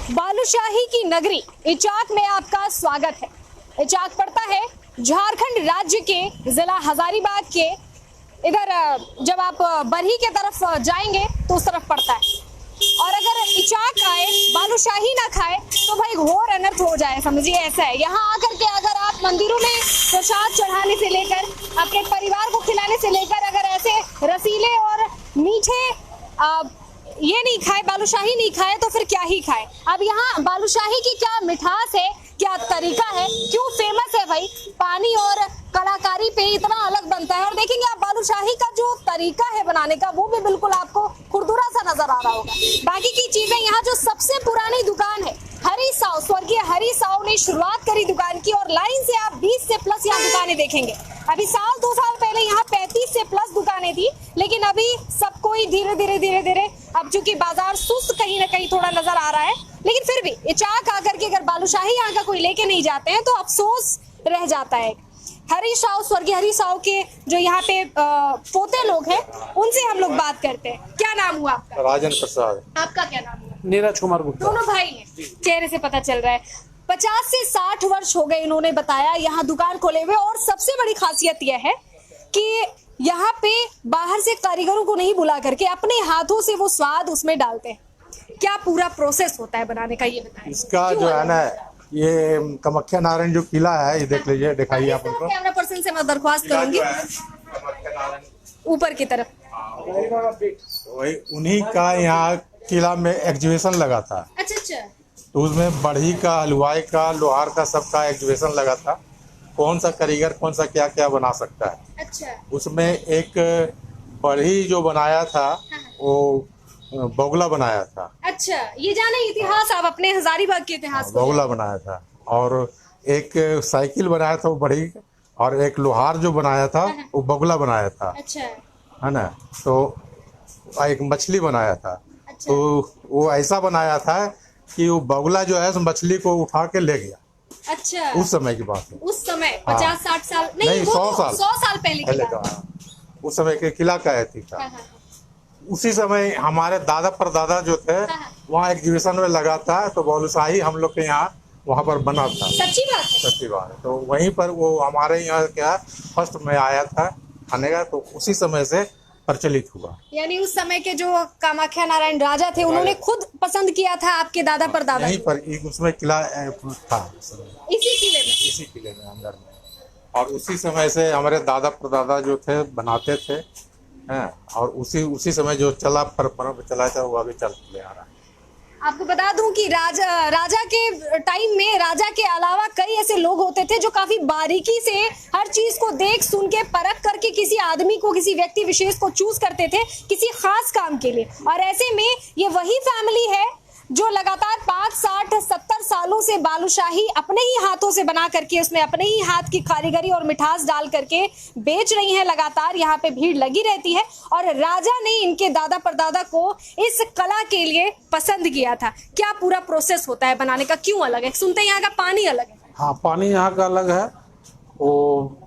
बालूशाही की नगरी इचाक में आपका स्वागत है। इचाक पड़ता है झारखंड राज्य के जिला हजारीबाग के इधर। जब आप बरही के तरफ जाएंगे तो उस तरफ पड़ता है। और अगर इचाक आए बालूशाही ना खाए तो भाई घोर अनर्थ हो जाए, समझिए ऐसा है। यहाँ आकर के अगर आप मंदिरों में प्रसाद चढ़ाने से लेकर अपने परिवार को खिलाने से लेकर अगर ऐसे रसीले और मीठे ये नहीं खाए, बालूशाही नहीं खाए तो फिर क्या ही खाए। अब यहाँ बालूशाही की क्या मिठास है, क्या तरीका है, क्यों फेमस है भाई, पानी और कलाकारी पे इतना अलग बनता है। और देखेंगे आप बालूशाही का जो तरीका है बनाने का वो भी बिल्कुल आपको खुरदुरा सा नजर आ रहा होगा। बाकी की चीजें यहाँ जो सबसे पुरानी दुकान है हरी साव, स्वर्गीय हरी साव ने शुरुआत करी दुकान की और लाइन से आप 20 से प्लस यहाँ दुकानें देखेंगे। अभी साल 2 साल पहले यहाँ 35 से प्लस दुकानें थी, लेकिन अभी सब कोई धीरे धीरे अब चूंकि बाजार सुस्त कहीं ना कहीं थोड़ा नजर आ रहा है, लेकिन फिर भी इचाक आकर के अगर बालूशाही यहाँ का कोई लेके नहीं जाते हैं तो अफसोस रह जाता है। हरी साव, स्वर्गीय हरी साव के जो यहाँ पे पोते लोग हैं उनसे हम लोग बात करते हैं। क्या नाम हुआ आपका? राजेंद्र प्रसाद। आपका क्या नाम हुआ? नीरज कुमार गुप्ता। दोनों भाई हैं, चेहरे से पता चल रहा है। 50 से 60 वर्ष हो गए इन्होंने बताया यहाँ दुकान खोले हुए। और सबसे बड़ी खासियत यह है कि यहाँ पे बाहर से कारीगरों को नहीं बुला करके अपने हाथों से वो स्वाद उसमें डालते हैं। क्या पूरा प्रोसेस होता है बनाने का, ये बताएं। इसका जो है ना, ये कामाख्या नारायण जो किला है, ये देख लीजिए, दिखाइए आप उनको। कैमरा पर्सन से मैं दरख्वास्त करूंगी ऊपर की तरफ। वही उन्हीं का यहाँ किला में एग्जीबिशन लगा था। अच्छा। तो उसमें बढ़ी का, हलवाई का, लोहार का, सबका एग्जीबिशन लगा था। कौन सा कारीगर कौन सा क्या क्या बना सकता है। अच्छा। उसमें एक बढ़ी जो बनाया था वो बगुला बनाया था। अच्छा, ये जाने इतिहास आप अपने हजारीबाग के इतिहास को। बगुला बनाया था। और एक साइकिल बनाया था वो बढ़ी, और एक लोहार जो बनाया था वो बगुला बनाया था। अच्छा। है ना। तो एक मछली बनाया था। अच्छा। तो वो ऐसा बनाया था कि वो बगुला जो है मछली को उठा के ले गया। अच्छा। उस समय की बात है। उस समय 50-60 साल नहीं, 100 साल 100 साल पहले की बात है। उस समय के किला का है था। उसी समय हमारे दादा परदादा जो थे वहाँ एग्जीबिशन में लगा था। तो बालूशाही हम लोग के यहाँ वहाँ पर बना था। सच्ची बात है। सच्ची बात है। तो वहीं पर वो हमारे यहाँ क्या फर्स्ट में आया था खाने का। तो उसी समय से प्रचलित हुआ। यानी उस समय के जो कामाख्या नारायण राजा थे उन्होंने खुद पसंद किया था आपके दादा परदादा। यहीं पर एक उसमें किला था, इसी किले में अंदर में। और उसी समय से हमारे दादा परदादा जो थे बनाते थे हैं। और उसी समय जो चला परंपरा चला था वो अभी चलते आ रहा है। आपको बता दूं कि राजा के टाइम में राजा के अलावा कई ऐसे लोग होते थे जो काफी बारीकी से हर चीज को देख सुन के परख करके किसी आदमी को, किसी व्यक्ति विशेष को चूज करते थे किसी खास काम के लिए। और ऐसे में ये वही फैमिली है जो लगातार 5, 60, 70 सालों से बालूशाही अपने ही हाथों से बना करके उसमें अपने ही हाथ की कारीगरी और मिठास डाल करके बेच रही हैं। लगातार यहाँ पे भीड़ लगी रहती है। और राजा ने इनके दादा परदादा को इस कला के लिए पसंद किया था। क्या पूरा प्रोसेस होता है बनाने का, क्यों अलग है? सुनते हैं यहाँ का पानी अलग है। हाँ, पानी यहाँ का अलग है। वो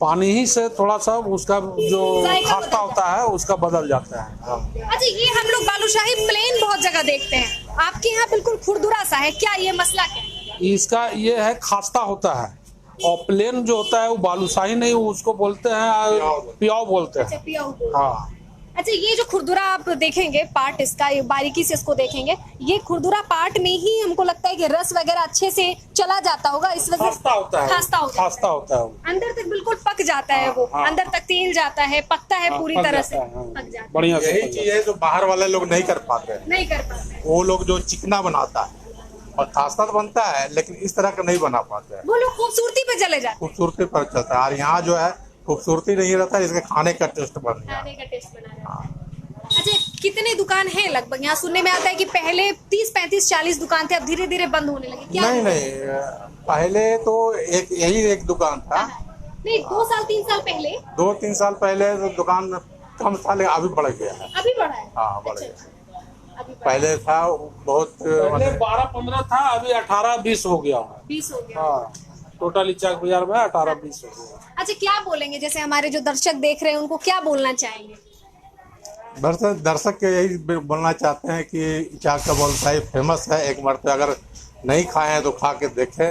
पानी ही से थोड़ा सा उसका जो खस्ता होता है उसका बदल जाता है। हाँ। अच्छा, ये हम लोग बालूशाही प्लेन बहुत जगह देखते हैं, आपके यहाँ बिल्कुल खुरदुरा सा है, क्या ये मसला क्या है? इसका ये है खस्ता होता है, और प्लेन जो होता है वो बालूशाही नहीं, उसको बोलते हैं पियाव बोलते हैं। अच्छा, पियाऊ बोलते हैं। हाँ। अच्छा, ये जो खुरदुरा आप देखेंगे पार्ट, इसका बारीकी से इसको देखेंगे, ये खुरदुरा पार्ट में ही हमको लगता है कि रस वगैरह अच्छे से चला जाता होगा, इस वजह से खस्ता होता है। खस्ता होता है। अंदर तक बिल्कुल पक जाता है वो। हाँ। अंदर तक तेल जाता है, पकता है पूरी तरह से, पक जाता है। बढ़िया से यही चीज है जो बाहर वाले लोग नहीं कर पाते। नहीं कर पाते वो लोग जो चिकना बनाता है और खासा तो बनता है, लेकिन इस तरह का नहीं बना पाते हैं। वो लोग खूबसूरती पे चले जाते खूबसूरती पर चलता है। और यहाँ जो है खूबसूरती नहीं रहता, इसके खाने का टेस्ट बन हैं, गया। खाने का टेस्ट बना रहता है। अच्छा, कितने दुकान है लगभग? यहाँ सुनने में आता है कि पहले 30, 35, 40 दुकान थे, अब धीरे धीरे बंद होने लगे। क्या नहीं, पहले तो यही एक दुकान था। नहीं, 2 साल 3 साल पहले, 2-3 साल पहले तो दुकान कम था, लेकिन अभी बढ़ गया है। अभी बढ़ा है। हाँ, बढ़ अच्छा, गया। अभी बढ़ा। पहले था बहुत, पहले 12-15 था, अभी 18-20 हो गया। 20 हो गया। हाँ, टोटल इचाक बाजार में 18-20 हो गया। अच्छा, क्या बोलेंगे, जैसे हमारे जो दर्शक देख रहे हैं उनको क्या बोलना चाहेंगे? दर्शक के यही बोलना चाहते हैं कि इचाक का बालूशाही फेमस है। एक मरतबा अगर नहीं खाए हैं तो खा के देखें।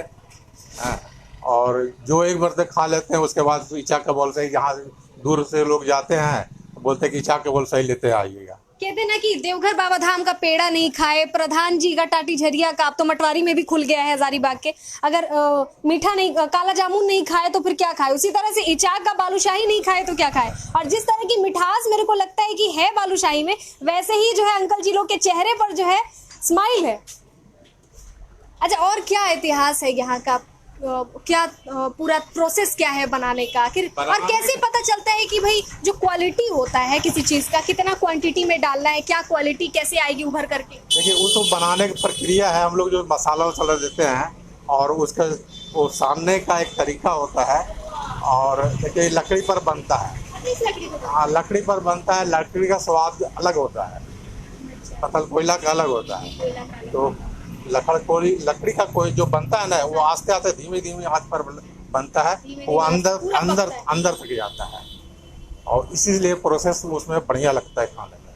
हाँ, और जो एक मरतबा खा लेते हैं उसके बाद इचाक का बालूशाही, जहाँ दूर से लोग जाते हैं बोलते हैं कि इचाक का बालूशाही लेते आइएगा। कहते ना कि देवघर बाबा धाम का पेड़ा नहीं खाए, प्रधान जी का टाटी झरिया का, अब तो मटवारी में भी खुल गया है हजारीबाग के, अगर मीठा नहीं, काला जामुन नहीं खाए तो फिर क्या खाए। उसी तरह से इचाक का बालूशाही नहीं खाए तो क्या खाए। और जिस तरह की मिठास मेरे को लगता है कि है बालूशाही में, वैसे ही जो है अंकल जी लोग के चेहरे पर जो है स्माइल है। अच्छा, और क्या इतिहास है यहाँ का, क्या पूरा प्रोसेस क्या है बनाने का, और कैसे पता चलता है कि भाई जो क्वालिटी होता है किसी चीज का, कितना क्वांटिटी में डालना है, क्या क्वालिटी कैसे आएगी उभर करके। देखिए, वो तो बनाने की प्रक्रिया है। हम लोग जो मसाला वसाला देते हैं और उसका वो सामने का एक तरीका होता है। और देखिए, लकड़ी पर बनता है। हाँ, लकड़ी पर बनता है। लकड़ी का स्वाद अलग होता है, पत्थर कोयला का अलग होता है। तो लकड़ी का कोई जो बनता है ना, वो आस्ते आस्ते धीमे धीमे हाथ पर बनता है, वो अंदर तक जाता है। और इसीलिए प्रोसेस उसमें बढ़िया लगता है खाने में।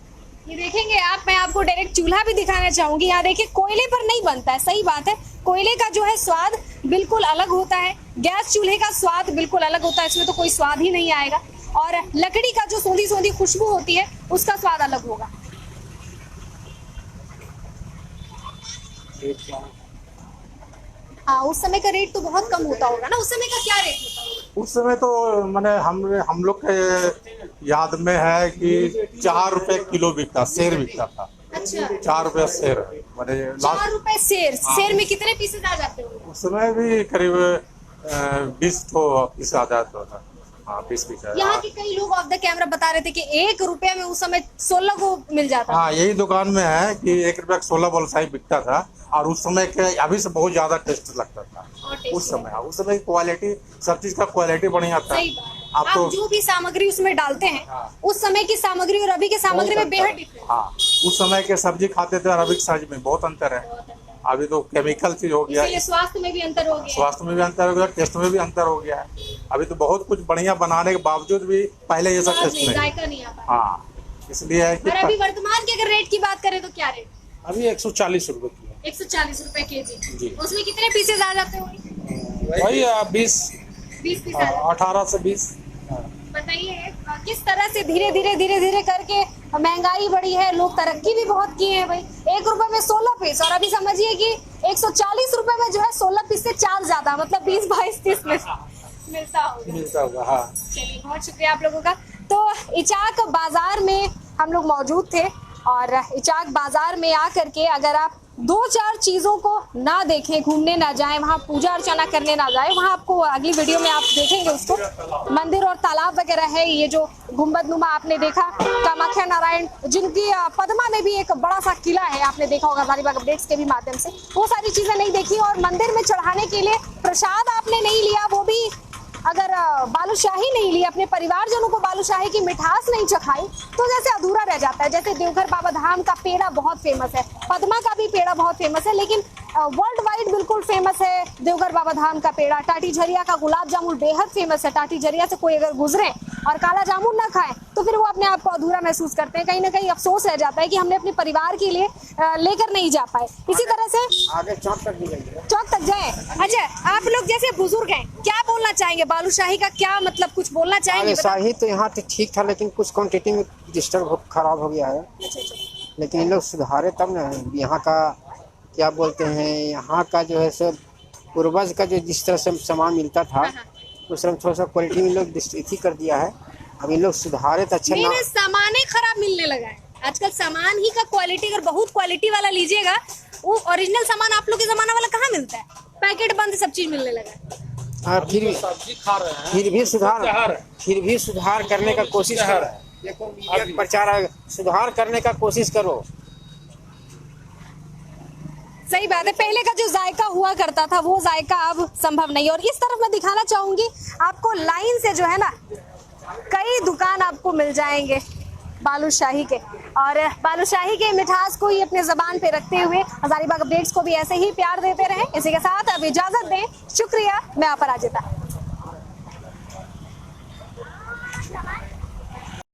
ये देखेंगे आप, मैं आपको डायरेक्ट चूल्हा भी दिखाना चाहूंगी। यहाँ देखिए, कोयले पर नहीं बनता है, सही बात है। कोयले का जो है स्वाद बिल्कुल अलग होता है, गैस चूल्हे का स्वाद बिल्कुल अलग होता है, इसमें तो कोई स्वाद ही नहीं आएगा। और लकड़ी का जो सोंधी सोंधी खुशबू होती है उसका स्वाद अलग होगा। हाँ, उस समय का रेट तो बहुत कम होता होगा ना। उस समय का क्या रेट होता होगा? उस समय तो मैंने हम लोग के याद में है कि 4 रुपए किलो बिकता, शेर बिकता था। अच्छा, 4 रुपए शेर, मैंने 4 रुपए शेर। शेर में कितने पीसेज आ जाते होंगे? उस समय भी करीब 20 पीस आ जाता था। हाँ, 20 पीस। यहाँ के कई लोग ऑफ द कैमरा बता रहे थे कि 1 रुपया में उस समय 16 को मिल जाता। हाँ, यही दुकान में है कि 1 रुपया 16 बालूशाही बिकता था। और उस समय के अभी से बहुत ज्यादा टेस्ट लगता था उस समय क्वालिटी, सब चीज का क्वालिटी बढ़िया था। आप तो जो भी सामग्री उसमें डालते हैं, हाँ, उस समय की सामग्री और अभी के सामग्री में बेहद डिफरेंस। हाँ, उस समय के सब्जी खाते थे और अभी की सब्जी में बहुत अंतर है। अभी तो केमिकल चीज हो गया, स्वास्थ्य में भी अंतर हो गया, स्वास्थ्य में भी अंतर हो गया, टेस्ट में भी अंतर हो गया है। अभी तो बहुत कुछ बढ़िया बनाने के बावजूद भी पहले ये सब टेस्ट नहीं। हाँ, इसलिए अभी वर्तमान की अगर रेट की बात करें तो क्या रेट? अभी 140 रुपए किलो। 140 रुपए केजी। उसमें कितने पीसेज आ जाते होंगे? वही 20 पीस, 18 से 20। बताइए किस तरह से धीरे धीरे करके महंगाई बढ़ी है, लोग तरक्की भी बहुत की है भाई। 1 रुपए में 16 पीस, और अभी समझिए कि 140 रुपए में जो है 16 पीस से 4 ज्यादा, मतलब 20, 22, 30 में मिलता होगा। हाँ, चलिए, बहुत शुक्रिया आप लोगों का। तो इचाक बाजार में हम लोग मौजूद थे, और इचाक बाजार में आकर के अगर आप 2-4 चीजों को ना देखें, घूमने ना जाएं, वहाँ पूजा अर्चना करने ना जाएं, वहाँ आपको अगली वीडियो में आप देखेंगे उसको, मंदिर और तालाब वगैरह है। ये जो गुम्बदनुमा आपने देखा, कामाख्या नारायण, जिनकी पद्मा में भी एक बड़ा सा किला है, आपने देखा होगा हजारीबाग अपडेट्स के भी माध्यम से, वो सारी चीजें नहीं देखी। और मंदिर में चढ़ाने के लिए प्रसाद आपने नहीं लिया, वो भी अगर बालूशाही नहीं ली, अपने परिवारजनों को बालूशाही की मिठास नहीं चखाई, तो जैसे अधूरा रह जाता है। जैसे देवघर बाबा धाम का पेड़ा बहुत फेमस है, पद्मा का भी पेड़ा बहुत फेमस है, लेकिन वर्ल्ड वाइड बिल्कुल फेमस है देवघर बाबा धाम का पेड़ा। टाटी झरिया का गुलाब जामुन बेहद फेमस है। टाटी झरिया से कोई अगर गुजरे और काला जामुन ना खाए तो फिर वो अपने आप को अधूरा महसूस करते हैं। कहीं ना कहीं अफसोस रह जाता है कि हमने अपने परिवार के लिए लेकर नहीं जा पाए। इसी तरह से आगे चौक तक जाए। अच्छा, आप लोग जैसे बुजुर्ग हैं, क्या बोलना चाहेंगे बालूशाही का, क्या मतलब कुछ बोलना चाहेंगे? बालूशाही तो यहाँ तो ठीक था, लेकिन कुछ क्वांटिटी में खराब हो गया है। लेकिन इन लोग सुधारे तब ना। यहाँ का क्या बोलते हैं, यहाँ का जो है सो पूर्वज का जो जिस तरह से सामान मिलता था, उस तरह थोड़ा सा क्वालिटी में लोग डिस्ट्रीब्यूट कर दिया है। अब इन लोग सुधारे तो अच्छा। मेरे सामान ही खराब मिलने लगा है आजकल। सामान ही का क्वालिटी, अगर बहुत क्वालिटी वाला लीजिएगा, वो ओरिजिनल सामान आप लोग के जमाना वाला कहाँ मिलता है? पैकेट बंद सब चीज मिलने लगा है। फिर सब्जी खा रहे हैं, फिर भी सुधार करने का कोशिश करो। देखो, मीडिया का प्रचार, सुधार करने का कोशिश करो। सही बात है, पहले का जो जायका हुआ करता था वो जायका अब संभव नहीं। और इस तरफ मैं दिखाना चाहूंगी आपको, लाइन से जो है ना कई दुकान आपको मिल जाएंगे बालूशाही के, और बालूशाही के मिठास को ही अपने जबान पे रखते हुए हजारीबाग अपडेट्स को भी ऐसे ही प्यार देते रहें। इसी के साथ अब इजाजत दें। शुक्रिया, मैं अपराजिता।